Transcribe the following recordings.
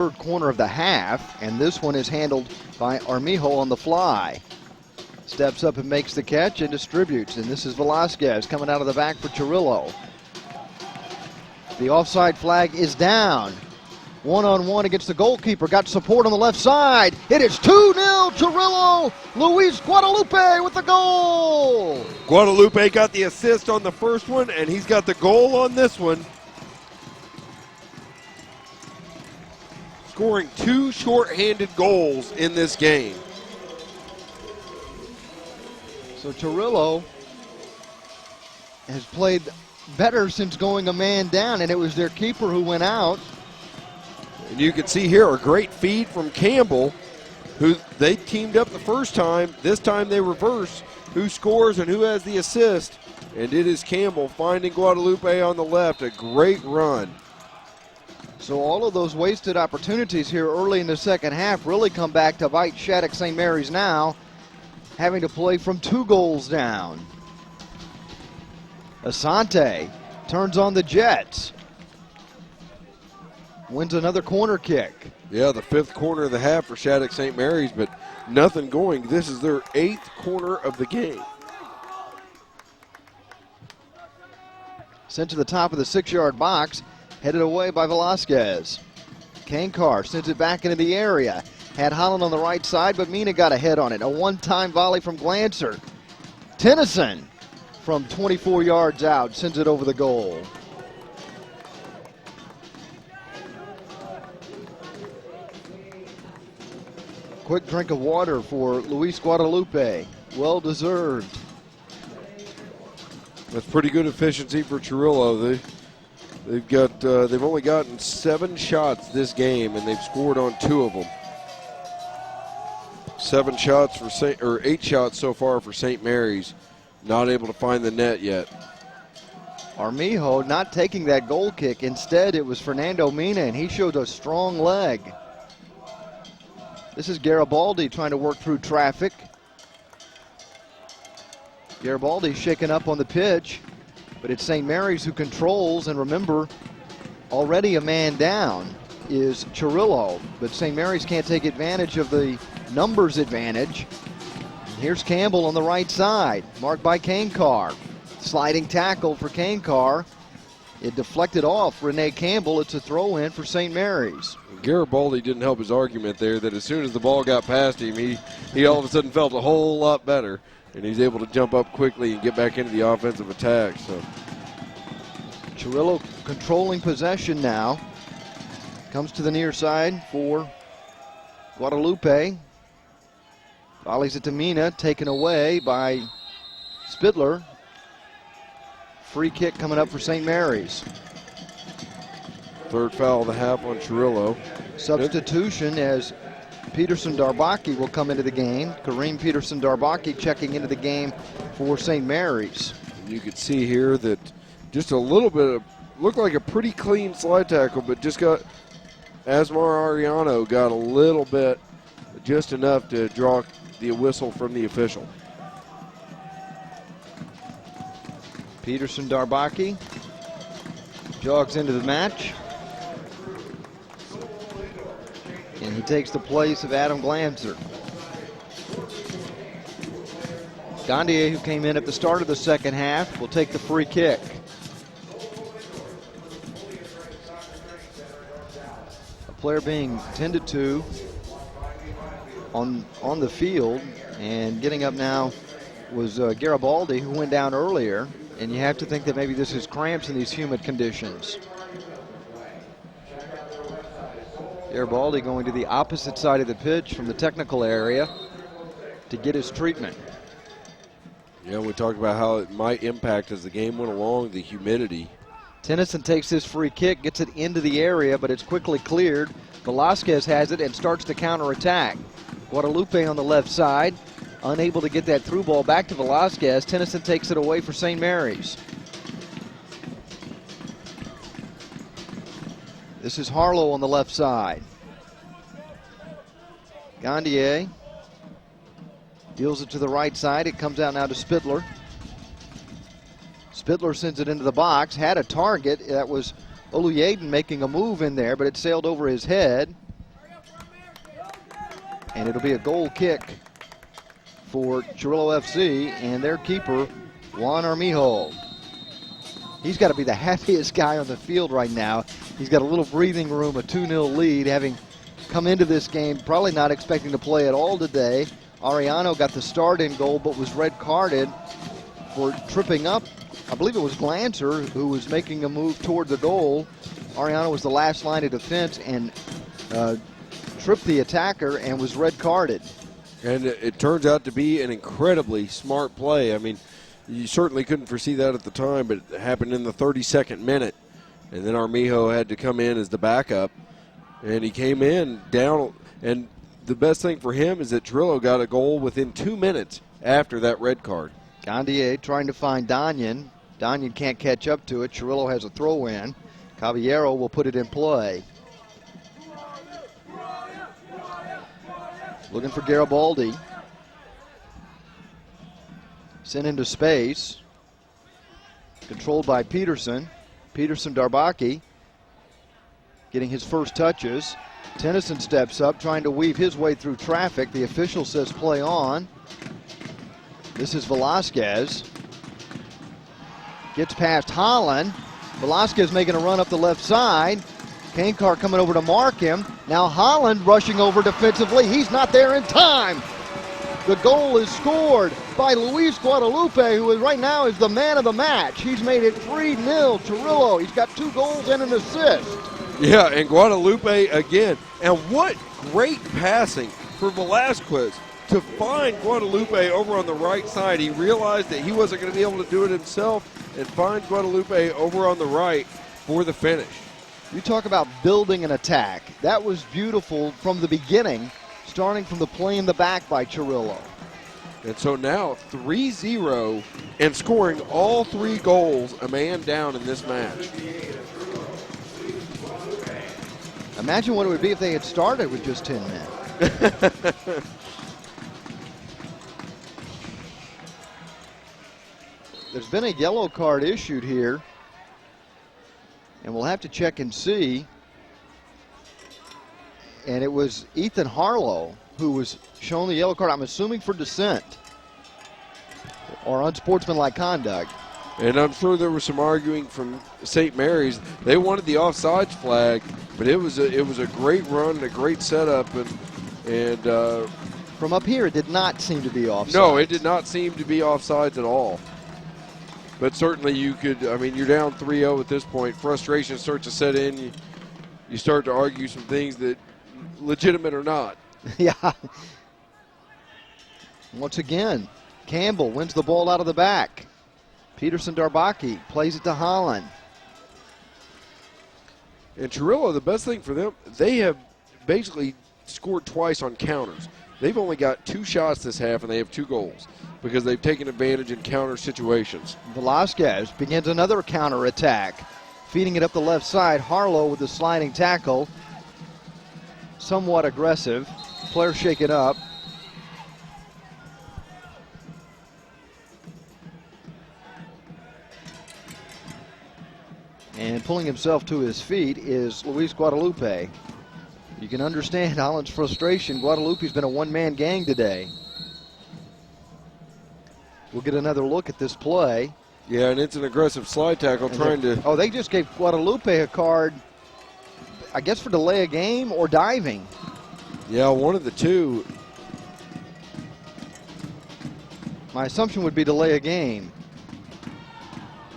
third corner of the half, and this one is handled by Armijo on the fly. Steps up and makes the catch and distributes, and this is Velasquez coming out of the back for Chorrillo. The offside flag is down. One-on-one against the goalkeeper, got support on the left side. It is 2-0 Chorrillo. Luis Guadalupe with the goal. Guadalupe got the assist on the first one, and he's got the goal on this one. Scoring 2 short-handed goals in this game. So Trillo has played better since going a man down, and it was their keeper who went out. And you can see here a great feed from Campbell, who they teamed up the first time. This time they reverse who scores and who has the assist. And it is Campbell finding Guadalupe on the left. A great run. So all of those wasted opportunities here early in the second half really come back to bite Shattuck St. Mary's now, having to play from 2 goals down. Asante turns on the Jets. Wins another corner kick. Yeah, the 5th corner of the half for Shattuck St. Mary's, but nothing going. This is their 8th corner of the game. Sent to the top of the 6-yard box, headed away by Velasquez. Kankar sends it back into the area. Had Holland on the right side, but Mina got a head on it. A one-time volley from Glancer. Tennyson from 24 yards out sends it over the goal. Quick drink of water for Luis Guadalupe. Well deserved. That's pretty good efficiency for Chorrillo. They've only gotten 7 shots this game, and they've scored on 2 of them. 7 shots for 8 shots so far for St. Mary's. Not able to find the net yet. Armijo not taking that goal kick. Instead, it was Fernando Mina, and he showed a strong leg. This is Garibaldi trying to work through traffic. Garibaldi shaken up on the pitch, but it's St. Mary's who controls, and remember, already a man down is Chorrillo, but St. Mary's can't take advantage of the numbers advantage. Here's Campbell on the right side, marked by Kankar. Sliding tackle for Kankar. It deflected off Rene Campbell. It's a throw-in for St. Mary's. Garibaldi didn't help his argument there that as soon as the ball got past him, he all of a sudden felt a whole lot better, and he's able to jump up quickly and get back into the offensive attack. So Chorrillo controlling possession now. Comes to the near side for Guadalupe. Volleys it to Mina, taken away by Spidler. Free kick coming up for St. Mary's. 3rd foul of the half on Chorrillo. Substitution as Peterson Darbaki will come into the game. Kareem Peterson Darbaki checking into the game for St. Mary's. You could see here that just a little bit of, looked like a pretty clean slide tackle, but just got, Asmar Ariano got a little bit, just enough to draw the whistle from the official. Peterson Darbaki jogs into the match. And he takes the place of Adam Glancer. Gandier, who came in at the start of the second half, will take the free kick. A player being tended to on the field, and getting up now was Garibaldi, who went down earlier. And you have to think that maybe this is cramps in these humid conditions. Garibaldi going to the opposite side of the pitch from the technical area to get his treatment. Yeah, we talked about how it might impact as the game went along, the humidity. Tennyson takes this free kick, gets it into the area, but it's quickly cleared. Velasquez has it and starts to counterattack. Guadalupe on the left side, unable to get that through ball back to Velasquez. Tennyson takes it away for St. Mary's. This is Harlow on the left side. Gandier deals it to the right side. It comes out now to Spidler. Spidler sends it into the box. Had a target. That was Oluyaden making a move in there, but it sailed over his head. And it'll be a goal kick for Chorrillo FC and their keeper, Juan Armijo. He's got to be the happiest guy on the field right now. He's got a little breathing room, a 2-0 lead, having come into this game probably not expecting to play at all today. Ariano got the start in goal but was red carded for tripping up. I believe it was Glancer who was making a move toward the goal. Ariano was the last line of defense and tripped the attacker and was red carded. And it turns out to be an incredibly smart play. I mean, you certainly couldn't foresee that at the time, but it happened in the 32nd minute. And then Armijo had to come in as the backup. And he came in down. And the best thing for him is that Trillo got a goal within 2 minutes after that red card. Gandier trying to find Danyan. Danyan can't catch up to it. Chorrillo has a throw in. Caballero will put it in play. Looking for Garibaldi. Sent into space. Controlled by Peterson. Peterson Darbaki getting his first touches. Tennyson steps up, trying to weave his way through traffic. The official says play on. This is Velasquez. Gets past Holland. Velasquez making a run up the left side. Kankar coming over to mark him. Now Holland rushing over defensively. He's not there in time. The goal is scored by Luis Guadalupe, who right now is the man of the match. He's made it 3-0 Chorrillo. He's got 2 goals and an assist. Yeah, and Guadalupe again. And what great passing for Velasquez to find Guadalupe over on the right side. He realized that he wasn't going to be able to do it himself and find Guadalupe over on the right for the finish. You talk about building an attack. That was beautiful from the beginning, starting from the play in the back by Chorrillo. And so now 3-0 and scoring all 3 goals, a man down in this match. Imagine what it would be if they had started with just 10 men. There's been a yellow card issued here, and we'll have to check and see. And it was Ethan Harlow who was shown the yellow card, I'm assuming for dissent or unsportsmanlike conduct. And I'm sure there was some arguing from St. Mary's. They wanted the offsides flag, but it was a great run and a great setup. And from up here, it did not seem to be offsides. No, it did not seem to be offsides at all. But certainly you could, I mean, you're down 3-0 at this point. Frustration starts to set in. You start to argue some things that legitimate or not. Yeah. Once again, Campbell wins the ball out of the back. Peterson Darbaki plays it to Holland. And Chorrillo, the best thing for them, they have basically scored twice on counters. They've only got 2 shots this half, and they have 2 goals because they've taken advantage in counter situations. Velasquez begins another counter attack, feeding it up the left side. Harlow with the sliding tackle. Somewhat aggressive. Player shaken up. And pulling himself to his feet is Luis Guadalupe. You can understand Holland's frustration. Guadalupe's been a one-man gang today. We'll get another look at this play. Yeah, and it's an aggressive slide tackle trying to... Oh, they just gave Guadalupe a card, I guess for delay a game or diving. Yeah, one of the two. My assumption would be delay a game.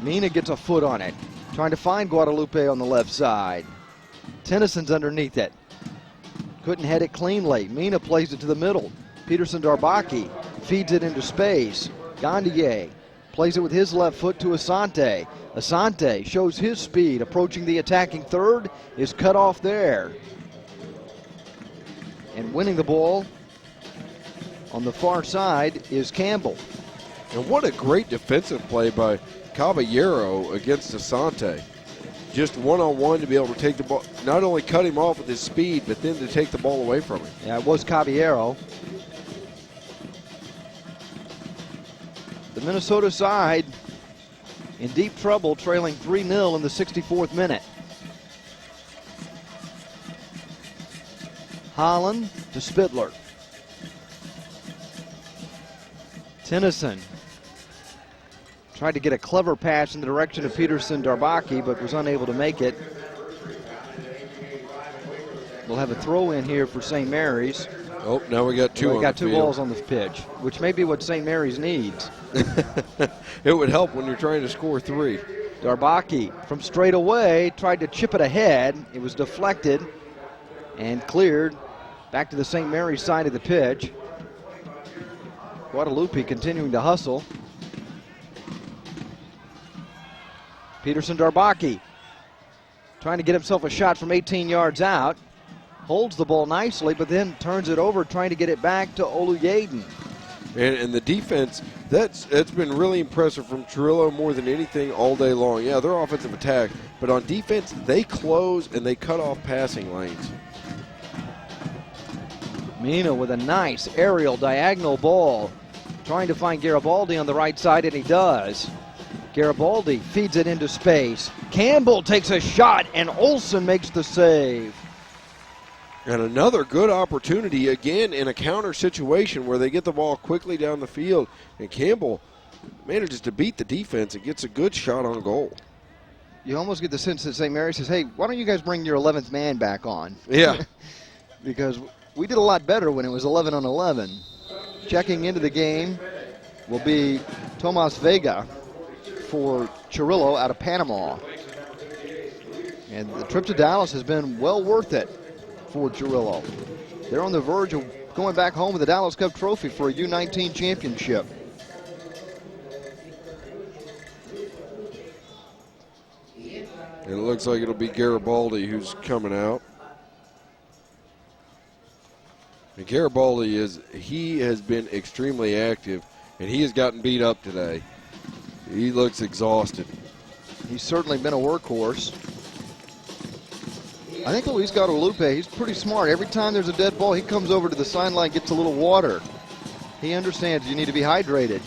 Mina gets a foot on it, trying to find Guadalupe on the left side. Tennyson's underneath it. Couldn't head it cleanly. Mina plays it to the middle. Peterson Darbaki feeds it into space. Gandier plays it with his left foot to Asante. Asante shows his speed, approaching the attacking third, is cut off there. And winning the ball on the far side is Campbell. And what a great defensive play by Caballero against Asante. Just one-on-one to be able to take the ball, not only cut him off with his speed, but then to take the ball away from him. Yeah, it was Caballero. The Minnesota side in deep trouble, trailing 3-0 in the 64th minute. Holland to Spidler. Tennyson tried to get a clever pass in the direction of Peterson Darbaki, but was unable to make it. We'll have a throw in here for St. Mary's. Oh, now we got two on the field. We got two balls on the pitch, which may be what St. Mary's needs. It would help when you're trying to score 3. Darbaki from straight away tried to chip it ahead. It was deflected and cleared back to the St. Mary's side of the pitch. Guadalupe continuing to hustle. Peterson Darbaki trying to get himself a shot from 18 yards out. Holds the ball nicely, but then turns it over, trying to get it back to Oluyaden. And the defense, that's been really impressive from Trillo more than anything all day long. Yeah, their offensive attack, but on defense, they close and they cut off passing lanes. Mina with a nice aerial diagonal ball, trying to find Garibaldi on the right side, and he does. Garibaldi feeds it into space. Campbell takes a shot, and Olsen makes the save. And another good opportunity, again, in a counter situation where they get the ball quickly down the field, and Campbell manages to beat the defense and gets a good shot on goal. You almost get the sense that St. Mary says, hey, why don't you guys bring your 11th man back on? Yeah. Because we did a lot better when it was 11 on 11. Checking into the game will be Tomas Vega for Chorrillo out of Panama. And the trip to Dallas has been well worth it for Chorrillo. They're on the verge of going back home with the Dallas Cup trophy for a U19 championship. And it looks like it'll be Garibaldi who's coming out. And Garibaldi he has been extremely active, and he has gotten beat up today. He looks exhausted. He's certainly been a workhorse. I think Luis Guadalupe, he's pretty smart. Every time there's a dead ball, he comes over to the sideline, gets a little water. He understands you need to be hydrated.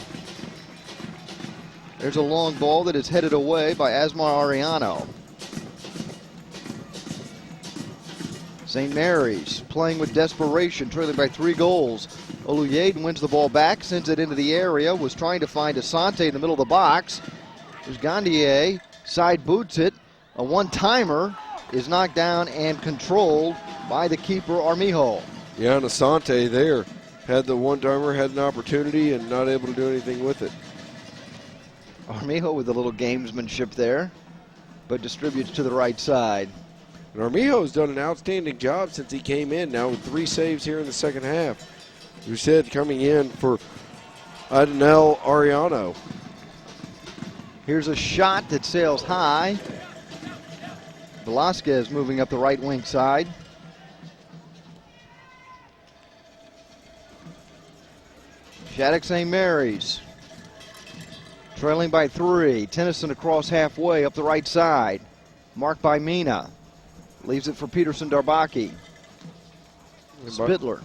There's a long ball that is headed away by Asmar Ariano. St. Mary's playing with desperation, trailing by 3 goals. Oluyaden wins the ball back, sends it into the area, was trying to find Asante in the middle of the box. There's Gandier, side boots it. A one-timer is knocked down and controlled by the keeper, Armijo. Yeah, and Asante there had the one-timer, had an opportunity, and not able to do anything with it. Armijo with a little gamesmanship there, but distributes to the right side. And Armijo's done an outstanding job since he came in, now with 3 saves here in the second half. We said coming in for Adenel Ariano. Here's a shot that sails high. Velasquez moving up the right wing side. Shattuck St. Mary's trailing by 3. Tennyson across halfway up the right side. Marked by Mina. Leaves it for Peterson Darbaki. Spittler.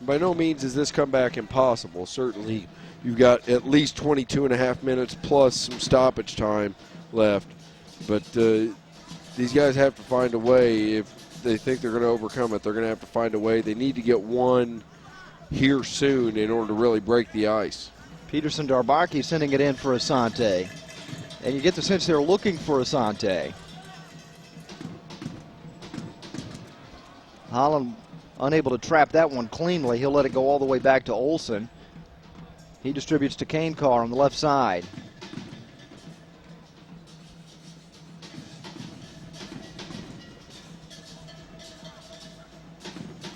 By no means is this comeback impossible. Certainly you've got at least 22.5 minutes plus some stoppage time left. But these guys have to find a way. If they think they're going to overcome it, they're going to have to find a way. They need to get one here soon in order to really break the ice. Peterson Darbaki sending it in for Asante. And you get the sense they're looking for Asante. Holland unable to trap that one cleanly. He'll let it go all the way back to Olsen. He distributes to Kane Carr on the left side.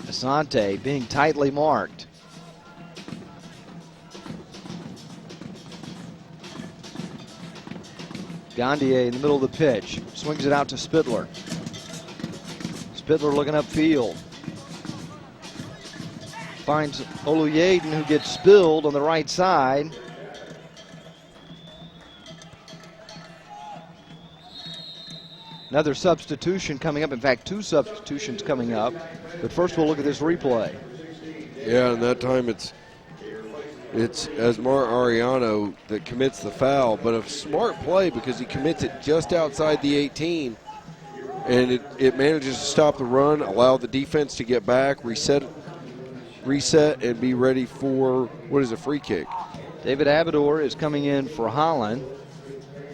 Asante being tightly marked. Gandier in the middle of the pitch. Swings it out to Spittler. Spittler looking upfield. Finds Oluyaden, who gets spilled on the right side. Another substitution coming up. In fact, 2 substitutions coming up. But first we'll look at this replay. Yeah, and that time it's Asmar Ariano that commits the foul, but a smart play because he commits it just outside the 18, and it manages to stop the run, allow the defense to get back, reset, and be ready for what is a free kick. David Abador is coming in for Holland.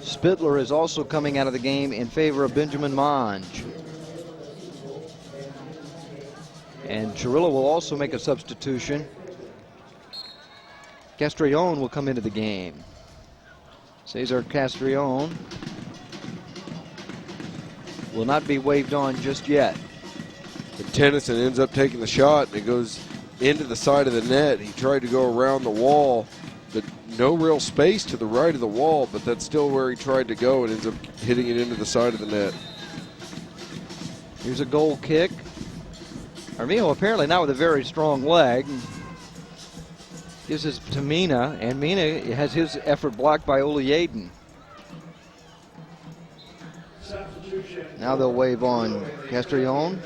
Spittler is also coming out of the game in favor of Benjamin Monge. And Chorrillo will also make a substitution. Castrillon will come into the game. Cesar Castrillon will not be waved on just yet. And Tennyson ends up taking the shot, and it goes into the side of the net. He tried to go around the wall, but no real space to the right of the wall, but that's still where he tried to go and ends up hitting it into the side of the net. Here's a goal kick. Armijo apparently not with a very strong leg. Gives this to Mina, and Mina has his effort blocked by Oliaden. Now they'll wave on Castrillon.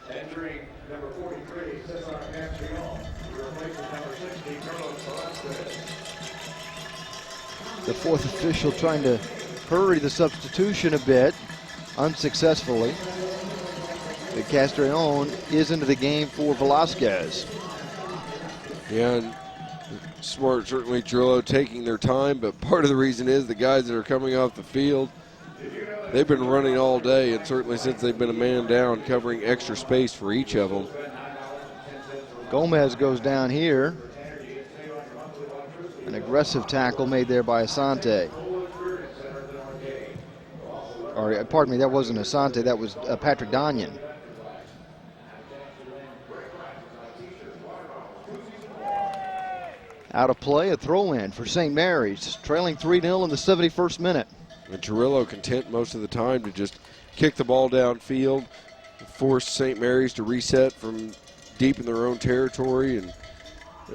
Entering number 43, Cesar Castrillon, replacing number 60, Carlos Velasquez. The fourth official trying to hurry the substitution a bit, unsuccessfully. But Castrillon is into the game for Velasquez. Yeah, and smart, certainly Trillo taking their time, but part of the reason is the guys that are coming off the field, they've been running all day, and certainly since they've been a man down, covering extra space for each of them. Gomez goes down here. An aggressive tackle made there by Asante. Or, pardon me, that wasn't Asante, that was Patrick Donyon. Out of play, a throw-in for St. Mary's, trailing 3-0 in the 71st minute. And Chorrillo content most of the time to just kick the ball downfield, force St. Mary's to reset from deep in their own territory, and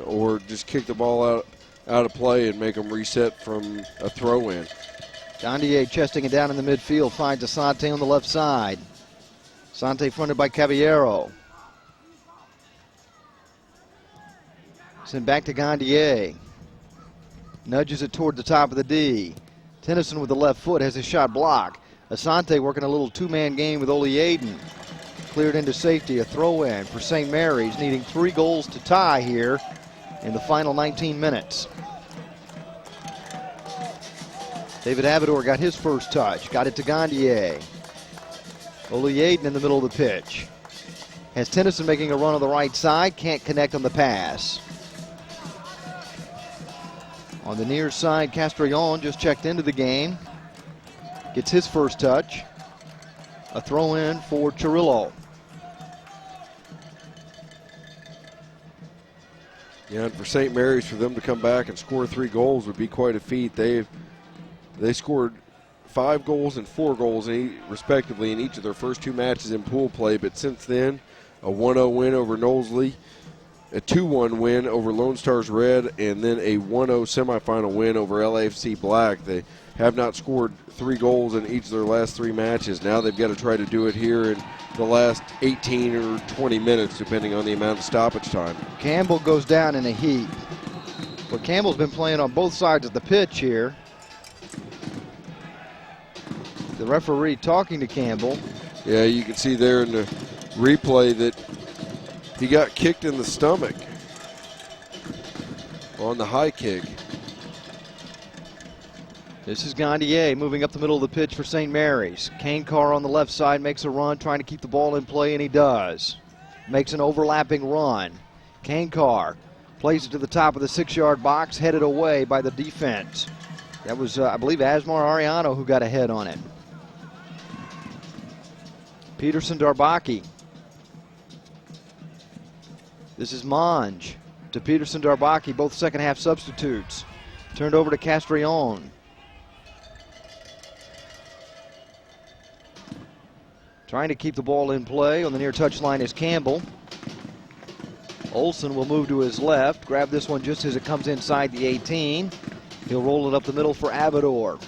or just kick the ball out of play and make them reset from a throw-in. Gandier chesting it down in the midfield, finds Asante on the left side. Asante fronted by Caballero. Sent back to Gandier. Nudges it toward the top of the D. Tennyson with the left foot has his shot blocked. Asante working a little two-man game with Oliaden. Cleared into safety, a throw-in for St. Mary's, needing 3 goals to tie here in the final 19 minutes. David Abador got his first touch, got it to Gandier. Oliaden in the middle of the pitch. Has Tennyson making a run on the right side, can't connect on the pass. On the near side, Castrillon just checked into the game. Gets his first touch. A throw in for Chorrillo. Yeah, and for St. Mary's, for them to come back and score 3 goals would be quite a feat. They scored 5 goals and 4 goals respectively in each of their first 2 matches in pool play, but since then, a 1-0 win over Knowsley, a 2-1 win over Lone Stars Red, and then a 1-0 semifinal win over LAFC Black. They have not scored 3 goals in each of their last 3 matches. Now they've got to try to do it here in the last 18 or 20 minutes, depending on the amount of stoppage time. Campbell goes down in a heap. But Campbell's been playing on both sides of the pitch here. The referee talking to Campbell. Yeah, you can see there in the replay that he got kicked in the stomach on the high kick. This is Gandier moving up the middle of the pitch for St. Mary's. Kane Carr on the left side makes a run, trying to keep the ball in play, and he does. Makes an overlapping run. Kane Carr plays it to the top of the 6-yard box, headed away by the defense. That was, I believe, Asmar Ariano who got a head on it. Peterson Darbaki. This is Monge to Peterson Darbaki, both second half substitutes. Turned over to Castrillon. Trying to keep the ball in play. On the near touchline is Campbell. Olsen will move to his left. Grab this one just as it comes inside the 18. He'll roll it up the middle for Abador.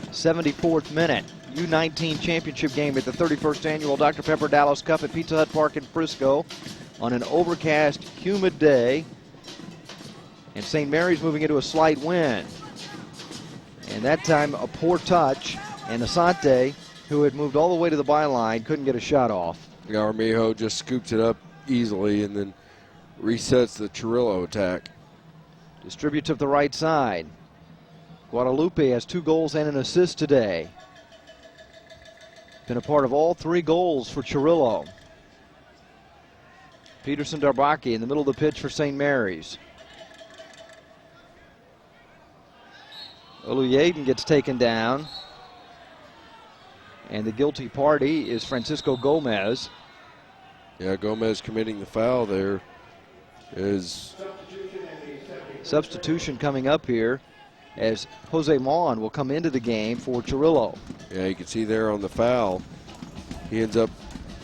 74th minute. U19 championship game at the 31st annual Dr. Pepper Dallas Cup at Pizza Hut Park in Frisco on an overcast, humid day. And St. Mary's moving into a slight win. And that time a poor touch. And Asante, who had moved all the way to the byline, couldn't get a shot off. Armijo just scoops it up easily and then resets the Chorrillo attack. Distributes up the right side. Guadalupe has 2 goals and an assist today. Been a part of all 3 goals for Chorrillo. Peterson Darbaki in the middle of the pitch for St. Mary's. Oluyaden gets taken down. And the guilty party is Francisco Gomez. Yeah, Gomez committing the foul there. Is substitution coming up here as Jose Mon will come into the game for Chorrillo. Yeah, you can see there on the foul. He ends up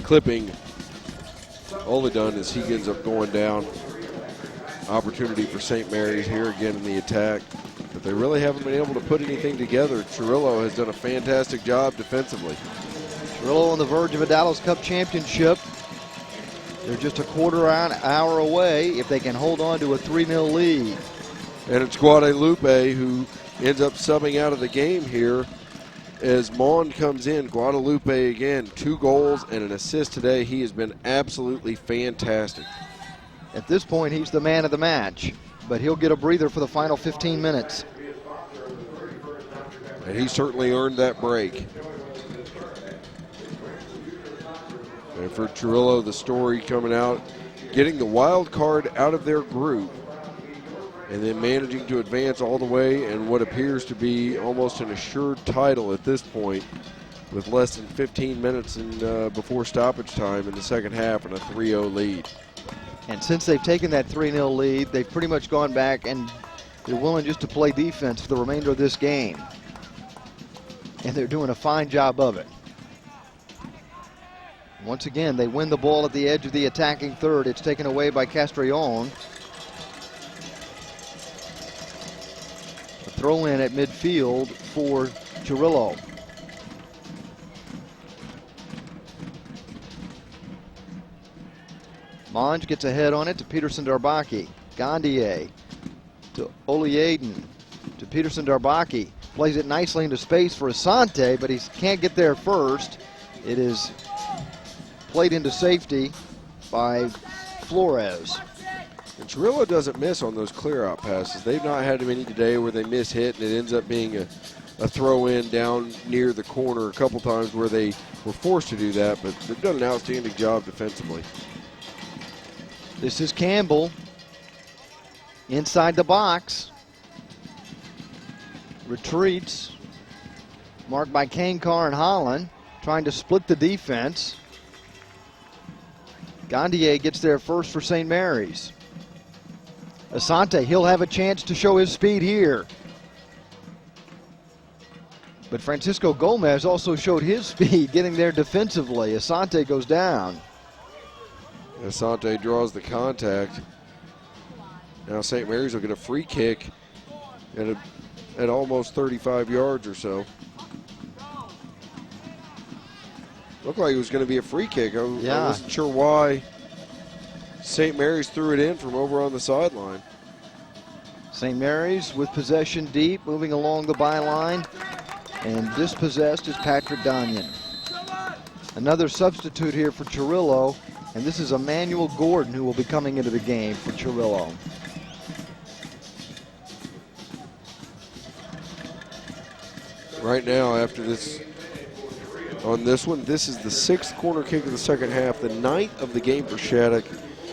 clipping Oladun as he ends up going down. Opportunity for St. Mary's here again in the attack. But they really haven't been able to put anything together. Chorrillo has done a fantastic job defensively. Trillo on the verge of a Dallas Cup championship. They're just a quarter hour away if they can hold on to a 3-0 lead. And it's Guadalupe who ends up subbing out of the game here as Mon comes in. Guadalupe again, 2 goals and an assist today. He has been absolutely fantastic. At this point, he's the man of the match, but he'll get a breather for the final 15 minutes. And he certainly earned that break. And for Trillo, the story coming out, getting the wild card out of their group and then managing to advance all the way and what appears to be almost an assured title at this point with less than 15 minutes before stoppage time in the second half and a 3-0 lead. And since they've taken that 3-0 lead, they've pretty much gone back and they're willing just to play defense for the remainder of this game. And they're doing a fine job of it. Once again, they win the ball at the edge of the attacking third. It's taken away by Castrillon. A throw in at midfield for Chorrillo. Monge gets ahead on it to Peterson Darbaki. Gandier to Oluyaden to Peterson Darbaki. Plays it nicely into space for Asante, but he can't get there first. It is played into safety by Flores. And Chorrillo doesn't miss on those clear-out passes. They've not had many today where they miss hit, and it ends up being a throw-in down near the corner a couple times where they were forced to do that, but they've done an outstanding job defensively. This is Campbell inside the box. Retreats, marked by Kankar and Holland, trying to split the defense. Gandier gets there first for St. Mary's. Asante, he'll have a chance to show his speed here. But Francisco Gomez also showed his speed getting there defensively. Asante goes down. Asante draws the contact. Now St. Mary's will get a free kick at almost 35 yards or so. Looked like it was going to be a free kick. I wasn't sure why St. Mary's threw it in from over on the sideline. St. Mary's with possession deep, moving along the byline, and dispossessed is Patrick Donyon. Another substitute here for Chorrillo, and this is Emmanuel Gordon who will be coming into the game for Chorrillo. Right now, after this, on this one, this is the 6th corner kick of the second half, the 9th of the game for Shattuck.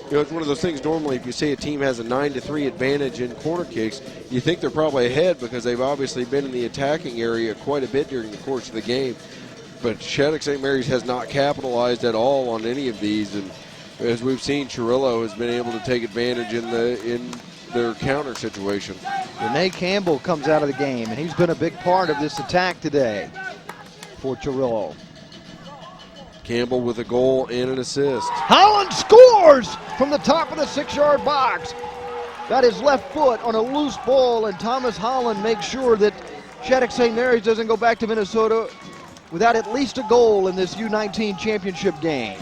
You know, it's one of those things normally if you say a team has a 9-3 advantage in corner kicks, you think they're probably ahead because they've obviously been in the attacking area quite a bit during the course of the game. But Shattuck St. Mary's has not capitalized at all on any of these, and as we've seen, Chorrillo has been able to take advantage in their counter situation. Renee Campbell comes out of the game, and he's been a big part of this attack today for Chorrillo. Campbell with a goal and an assist. Holland scores from the top of the 6-yard box. Got his left foot on a loose ball, and Thomas Holland makes sure that Shattuck St. Mary's doesn't go back to Minnesota without at least a goal in this U19 championship game.